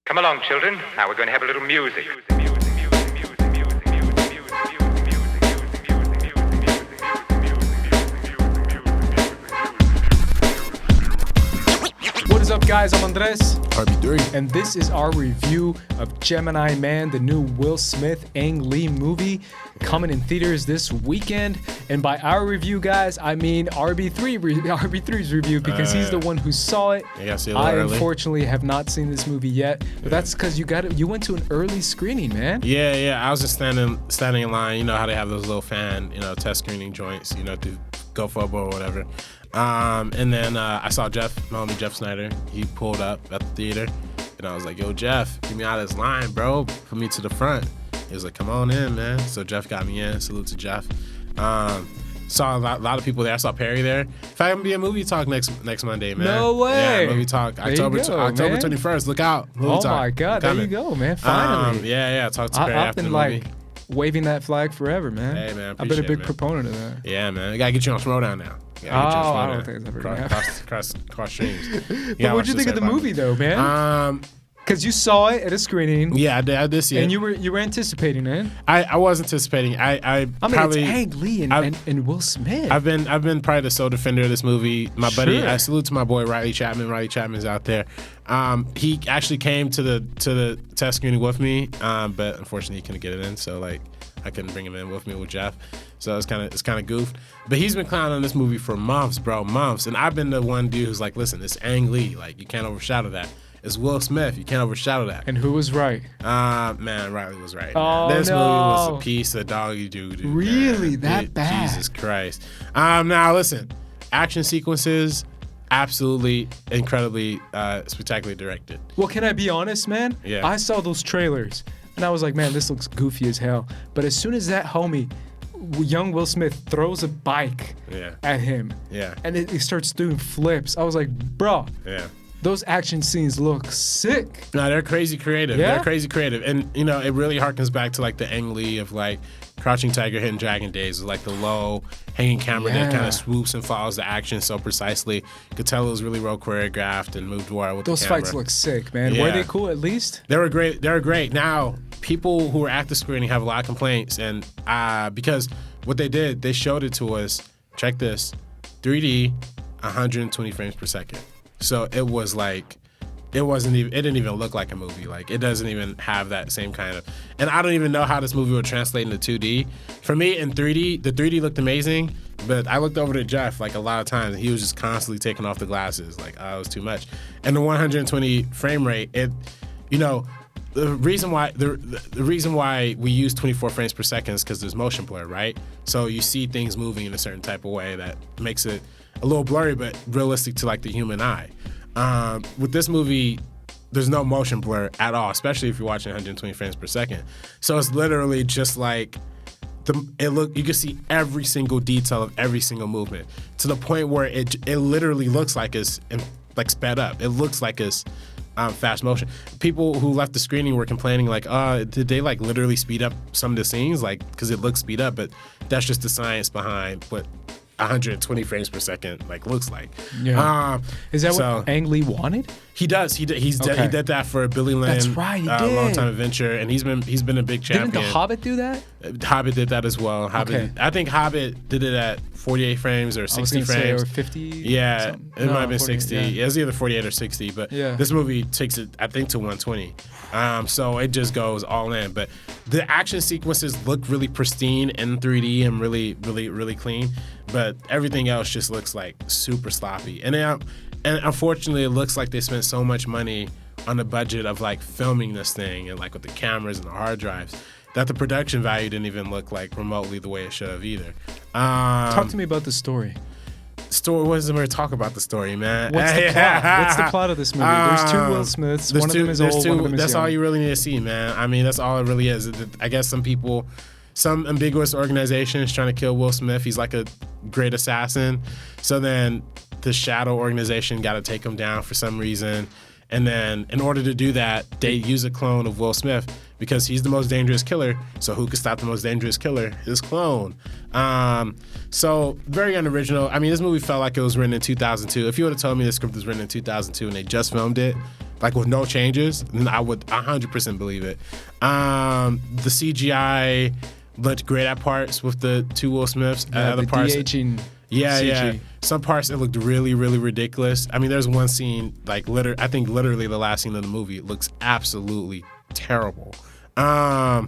Come along, children. Now we're going to have a little music. What is up, guys? I'm Andres. RB3. And this is our review of Gemini Man, the new Will Smith, Ang Lee movie coming in theaters this weekend. And by our review, guys, I mean RB3's review because he's the one who saw it. I unfortunately have not seen this movie yet, but that's because you went to an early screening, man. Yeah. I was just standing in line. You know how they have those little fan, test screening joints, to go football or whatever. And then I saw my homie Jeff Snyder. He pulled up at the theater, and I was like, "Yo, Jeff, get me out of this line, bro. Put me to the front." He was like, "Come on in, man." So Jeff got me in. Salute to Jeff. Saw a lot of people there. I saw Perry there. In fact, I'm gonna be a movie talk next Monday, man. No way. Yeah, movie talk. October 21st. Look out. Movie talk. My God, there you go, man. Finally. Yeah. Talk to Perry after the movie. Waving that flag forever, man. Hey, man, I've been a big proponent of that. Yeah, man. I gotta get you on Throwdown now. I don't think it's ever gonna happen. Cross streams. But what'd you think of the movie, though, man? Because you saw it at a screening. Yeah, I did see it. And you were anticipating it. I was anticipating. I mean, it's Ang Lee and Will Smith. I've been probably the sole defender of this movie. My buddy, I salute to my boy Riley Chapman. Riley Chapman's out there. He actually came to the test screening with me, but unfortunately he couldn't get it in. So I couldn't bring him in with me with Jeff. So it's kind of goofed. But he's been clowning on this movie for months, bro, months. And I've been the one dude who's like, listen, it's Ang Lee. Like, you can't overshadow that. It's Will Smith. You can't overshadow that. And who was right? Man, Riley was right. Oh, this movie was a piece of doggy doo-doo. Really? Man. That bad? Jesus Christ. Now, listen. Action sequences, absolutely, incredibly spectacularly directed. Well, can I be honest, man? Yeah. I saw those trailers, and I was like, man, this looks goofy as hell. But as soon as that homie, young Will Smith, throws a bike at him, and he starts doing flips, I was like, bro. Yeah. Those action scenes look sick. No, they're crazy creative. Yeah? They're crazy creative. And, it really harkens back to, the Ang Lee of, Crouching Tiger, Hidden Dragon days. With, the low hanging camera that kind of swoops and follows the action so precisely. You could tell it was really well choreographed and moved well with the camera. Those fights look sick, man. Yeah. Were they cool at least? They were great. Now, people who were at the screening have a lot of complaints. And because what they did, they showed it to us. Check this. 3D, 120 frames per second. So it was it didn't even look like a movie. It doesn't even have that same kind of, and I don't even know how this movie would translate into 2D. For me, in 3D, the 3D looked amazing, but I looked over to Jeff a lot of times, and he was just constantly taking off the glasses. It was too much. And the 120 frame rate, the reason why we use 24 frames per second is because there's motion blur, right? So you see things moving in a certain type of way that makes it a little blurry, but realistic to the human eye. With this movie, there's no motion blur at all, especially if you're watching 120 frames per second. So it's literally just you can see every single detail of every single movement to the point where it literally looks like it's sped up. It looks like it's fast motion. People who left the screening were complaining did they literally speed up some of the scenes because it looks speed up, but that's just the science behind what 120 frames per second looks like. Yeah. Is that what Ang Lee wanted? He does. He did that for Billy Lynn. That's right. He did. Long Time Adventure, and he's been a big champion. Didn't The Hobbit do that? Hobbit did that as well. Okay. I think Hobbit did it at 48 frames or 60 frames. Or 50. Yeah, it might have been 60. Yeah. It was either 48 or 60, but this movie takes it, I think, to 120. So it just goes all in. But the action sequences look really pristine in 3D and really, really, really clean. But everything else just looks super sloppy. And unfortunately, it looks like they spent so much money on the budget of filming this thing and with the cameras and the hard drives that the production value didn't even look remotely the way it should have either. Talk to me about the story. What is there to talk about the story, man? What's the plot? What's the plot of this movie? There's two Will Smiths. One of them is old, one of them is That's young. all you really need to see, man. I mean, that's all it really is. I guess some ambiguous organization is trying to kill Will Smith. He's a great assassin. So then the shadow organization got to take him down for some reason. And then in order to do that, they use a clone of Will Smith because he's the most dangerous killer. So who could stop the most dangerous killer? His clone. So very unoriginal. I mean, this movie felt like it was written in 2002. If you would have told me this script was written in 2002 and they just filmed it, like with no changes, then I would 100% believe it. The CGI looked great at parts with the two Will Smiths. Other parts, de-aging yeah, CG. yeah. Some parts it looked really, really ridiculous. I mean, there's one scene like I think literally the last scene of the movie looks absolutely terrible. There's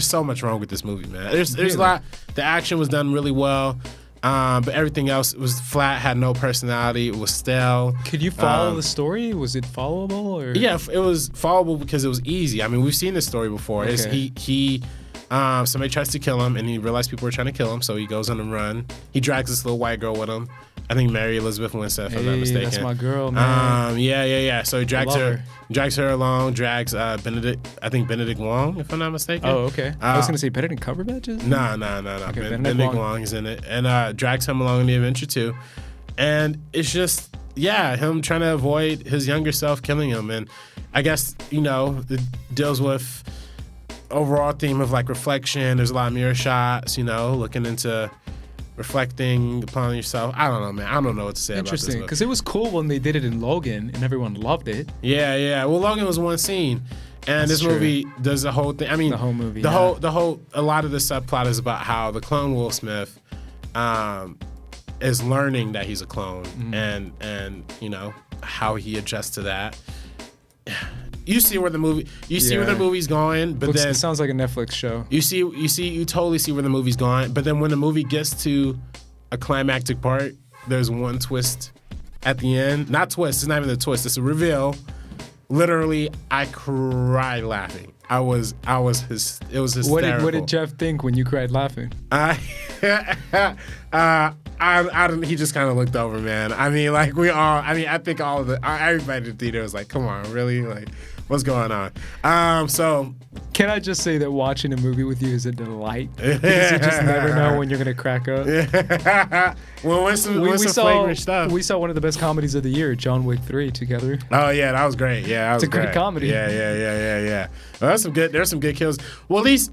so much wrong with this movie, man. There's a lot. The action was done really well. But everything else was flat, had no personality. It was stale. Could you follow the story? Was it followable? Or? Yeah, it was followable because it was easy. I mean, we've seen this story before. Okay. Somebody tries to kill him, and he realized people were trying to kill him, so he goes on a run. He drags this little white girl with him. I think Mary Elizabeth Winstead, if I'm not mistaken. That's my girl, man. Yeah. So he drags her along, drags Benedict Wong, if I'm not mistaken. Oh, okay. I was gonna say Benedict Cumberbatch is? No. Okay, Benedict Wong is in it, and drags him along in the adventure too. And it's just, him trying to avoid his younger self killing him, and I guess it deals with overall theme of like reflection. There's a lot of mirror shots, looking into reflecting upon yourself. I don't know, man. I don't know what to say about this. Interesting, because it was cool when they did it in Logan and everyone loved it. Yeah. Well, Logan was one scene, and this movie does the whole thing. I mean, the whole movie. A lot of the subplot is about how the clone Will Smith is learning that he's a clone, and how he adjusts to that. You see where the movie's going, but then it sounds like a Netflix show. You totally see where the movie's going, but then when the movie gets to a climactic part, there's one twist at the end. Not twist, it's not even a twist, it's a reveal. Literally, I cried laughing. It was hysterical. What did Jeff think when you cried laughing? He just kind of looked over, man. I mean, like I think everybody in the theater was like, come on, really? Like, what's going on? So can I just say that watching a movie with you is a delight? Because you just never know when you're going to crack up. Well, what's some flagrant stuff? We saw one of the best comedies of the year, John Wick 3, together. Oh, yeah, that was great. Yeah, it's a great comedy. Yeah. Well, there's some good kills. Well, at least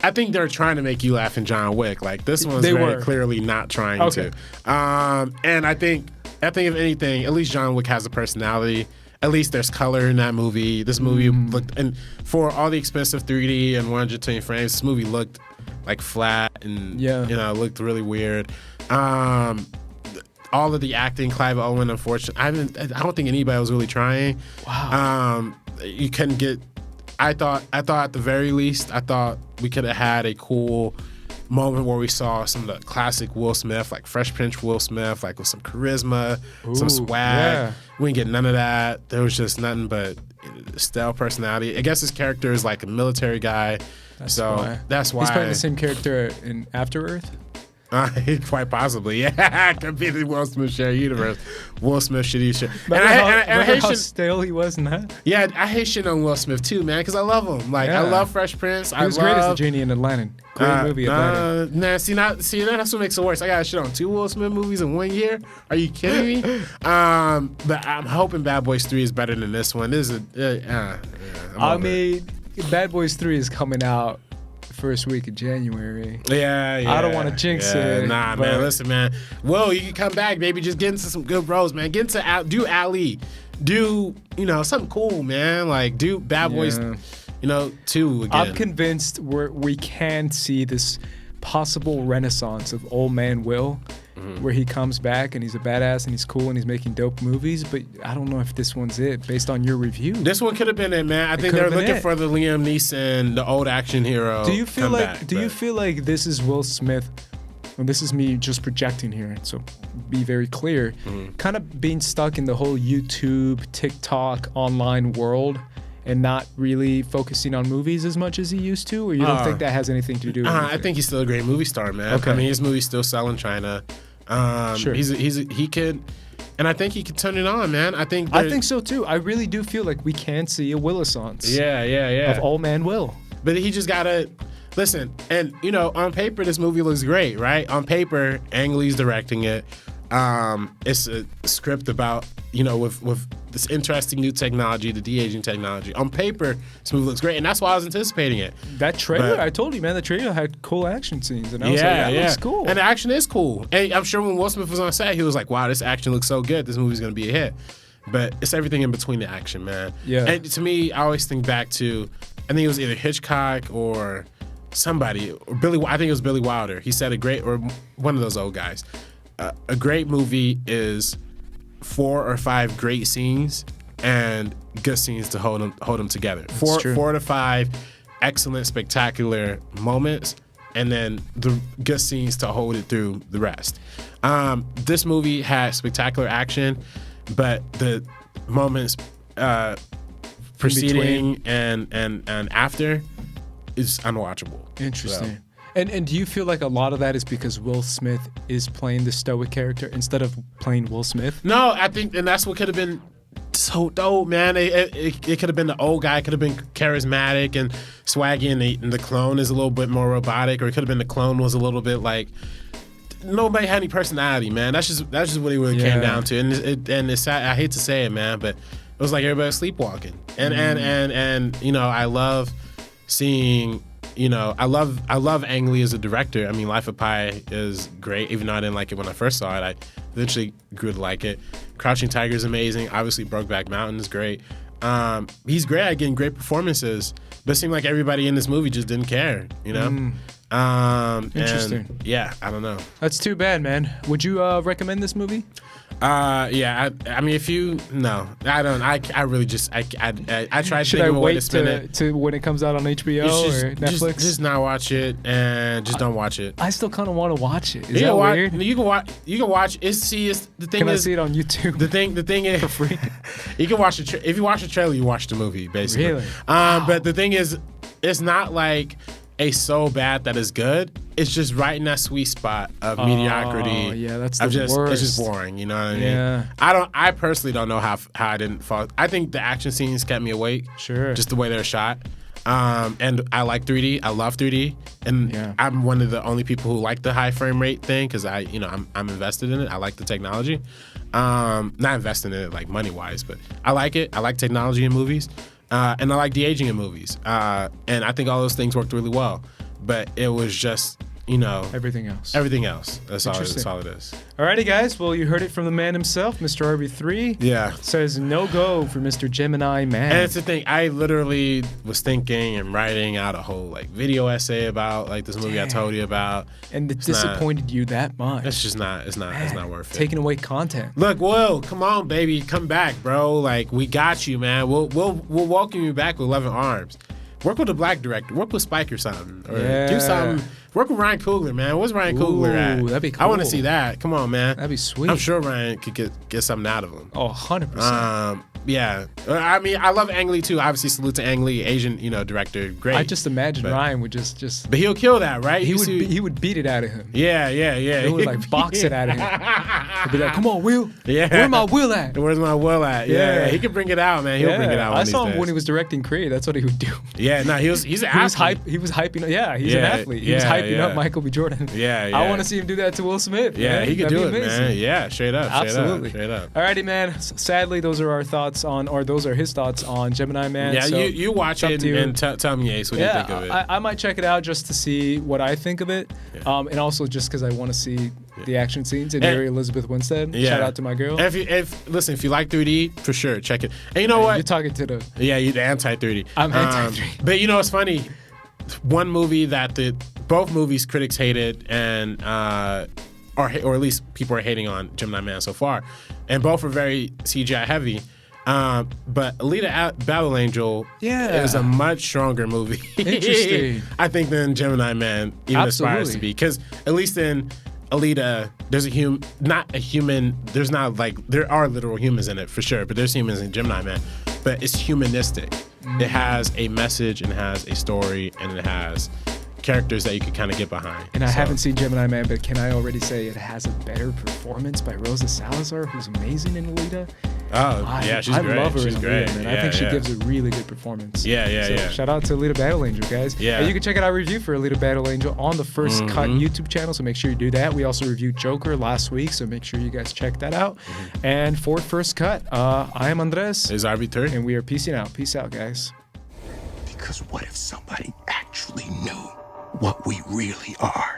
I think they're trying to make you laugh in John Wick. Like, this one's very clearly not trying to. And I think if anything, at least John Wick has a personality. At least there's color in that movie. This movie looked, and for all the expensive 3D and 120 frames, this movie looked like flat and looked really weird. All of the acting, Clive Owen, unfortunately, I don't think anybody was really trying. Wow. You couldn't get. I thought at the very least, we could have had a cool moment where we saw some of the classic Will Smith, like Fresh Prince Will Smith, like with some charisma, some swag. Yeah. We didn't get none of that. There was just nothing but stale personality. I guess his character is like a military guy. That's why. He's playing the same character in After Earth? Quite possibly, yeah. Could be the Will Smith share universe. Will Smith should eat shit. Remember how stale he was in that? Yeah, I hate shit on Will Smith too, man, because I love him. Like, I love Fresh Prince. He was great as the genie in Aladdin. Great movie, Aladdin. That's what makes it worse. I got shit on 2 Will Smith movies in 1 year. Are you kidding me? But I'm hoping Bad Boys 3 is better than this one. This is Bad Boys 3 is coming out first week of January. Yeah. I don't want to jinx it. Nah, man. Listen, man. Well, you can come back, baby. Just get into some good bros, man. Get into do Ali. Do something cool, man. Like do Bad Boys, 2 again. I'm convinced we can see this possible renaissance of Old Man Will, where he comes back and he's a badass and he's cool and he's making dope movies. But I don't know if this one's it based on your review. This one could have been it, man. I think they're looking for the Liam Neeson, the old action hero. Do you feel like this is Will Smith? And this is me just projecting here, so be very clear. Kind of being stuck in the whole YouTube, TikTok, online world, and not really focusing on movies as much as he used to? Or you don't think that has anything to do with it? I think he's still a great movie star, man. Okay. I mean, his movies still sell in China. Sure. He could, and I think he could turn it on, man. I think so too. I really do feel like we can see a Willisance. Yeah. Of Old Man Will. But he just gotta listen. And on paper, this movie looks great, right? On paper, Ang Lee's directing it. It's a script about, with this interesting new technology, the de-aging technology. On paper, this movie looks great, and that's why I was anticipating it. That trailer, I told you, man, the trailer had cool action scenes, and I was like, that looks cool. And the action is cool. And I'm sure when Will Smith was on set, he was like, wow, this action looks so good. This movie's going to be a hit. But it's everything in between the action, man. Yeah. And to me, I always think back to, I think it was either Hitchcock or somebody, or I think it was Billy Wilder. He said or one of those old guys, a great movie is 4 or 5 great scenes and good scenes to hold them together. That's true. 4 to 5 excellent, spectacular moments, and then the good scenes to hold it through the rest. This movie had spectacular action, but the moments preceding and after is unwatchable. Interesting. So. And do you feel like a lot of that is because Will Smith is playing the stoic character instead of playing Will Smith? No, I think, and that's what could have been so dope, man. It could have been the old guy, could have been charismatic and swaggy, and the clone is a little bit more robotic, or it could have been the clone was a little bit like, nobody had any personality, man. That's just what it really came down to, and it's sad. I hate to say it, man, but it was like everybody was sleepwalking, and I love seeing. I love Ang Lee as a director. I mean, Life of Pi is great, even though I didn't like it when I first saw it. I eventually grew to like it. Crouching Tiger is amazing. Obviously, Brokeback Mountain is great. He's great at getting great performances, but it seemed like everybody in this movie just didn't care, Interesting. And, I don't know. That's too bad, man. Would you recommend this movie? I mean, I don't. I really just I tried Should thinking I of a way wait to spin it. to when it comes out on HBO or Netflix? Just not watch it, and just don't watch it. I still kind of want to watch it. Is that weird? You can watch. It's the thing. Can I see it on YouTube? The thing is for free. You can watch it. If you watch the trailer, you watch the movie, basically. Really? Wow. But the thing is, it's not like so bad that it's good. It's just right in that sweet spot of mediocrity. Oh, yeah, that's the worst. It's just boring. You know what I mean? Yeah. I personally don't know how I didn't fall. I think the action scenes kept me awake. Sure. Just the way they're shot. And I like 3D. I love 3D. And I'm one of the only people who like the high frame rate thing because I'm invested in it. I like the technology. Not invested in it like money wise, but I like it. I like technology in movies. And I like de-aging in movies. And I think all those things worked really well. But it was just, everything else. Everything else. That's all it is. Alrighty, guys. Well, you heard it from the man himself, Mr. RB3. Yeah. Says no go for Mr. Gemini Man. And it's the thing. I literally was thinking and writing out a whole video essay about this movie I told you about. And it disappointed you that much. It's just not. It's not worth it. Taking away content. Look, Will, come on, baby, come back, bro. We got you, man. We'll welcome you back with 11 arms. Work with a black director. Work with Spike or something. Or do something. Work with Ryan Coogler, man. Where's Ryan Coogler at? That'd be cool. I want to see that. Come on, man. That'd be sweet. I'm sure Ryan could get something out of him. Oh, 100%. Yeah. I mean, I love Ang Lee, too. Obviously, salute to Ang Lee, Asian, director. Great. I just imagine Ryan would just... But he'll kill that, right? He would beat it out of him. Yeah. He would box it out of him. He'd be like, come on, Will. Yeah. Where's my Will at? Where's my Will at? Yeah. He can bring it out, man. He'll bring it out. I saw him when he was directing Creed. That's what he would do. Yeah, no, he's an athlete. He was hyping. Yeah, he's an athlete. He was hyping up Michael B. Jordan. Yeah. I want to see him do that to Will Smith. Yeah, man. he could That'd do be it, amazing. man. Yeah, straight up. Absolutely. Straight up. Alrighty, man. Sadly, those are our thoughts on, or those are his thoughts on Gemini Man. Yeah, so you watch it and tell me, Ace, what you think of it. I might check it out just to see what I think of it, and also just because I want to see the action scenes and Mary Elizabeth Winstead. Yeah. Shout out to my girl. And if you like 3D, for sure, check it. And you know what? You're talking to the... Yeah, you're the anti-3D. I'm anti-3D. But it's funny. One movie that both movies critics hated and or at least people are hating on Gemini Man so far, and both are very CGI heavy. But Alita Battle Angel is a much stronger movie. Interesting. I think than Gemini Man even aspires to be, because at least in Alita, there's there are literal humans in it for sure, but there's humans in Gemini Man, but it's humanistic. It has a message and it has a story and it has characters that you could kind of get behind. And I haven't seen Gemini Man, but can I already say it has a better performance by Rosa Salazar, who's amazing in Alita? Yeah, she's I great. love her She's in great. Aaliyah, man. I Yeah, think she yeah. gives a really good performance. Yeah. Shout out to Alita Battle Angel, guys. Yeah. And you can check out our review for Alita Battle Angel on the First Cut YouTube channel, so make sure you do that. We also reviewed Joker last week, so make sure you guys check that out. And for First Cut, I am Andres. Is RB3? And we are peacing out. Peace out, guys. Because what if somebody actually knew what we really are?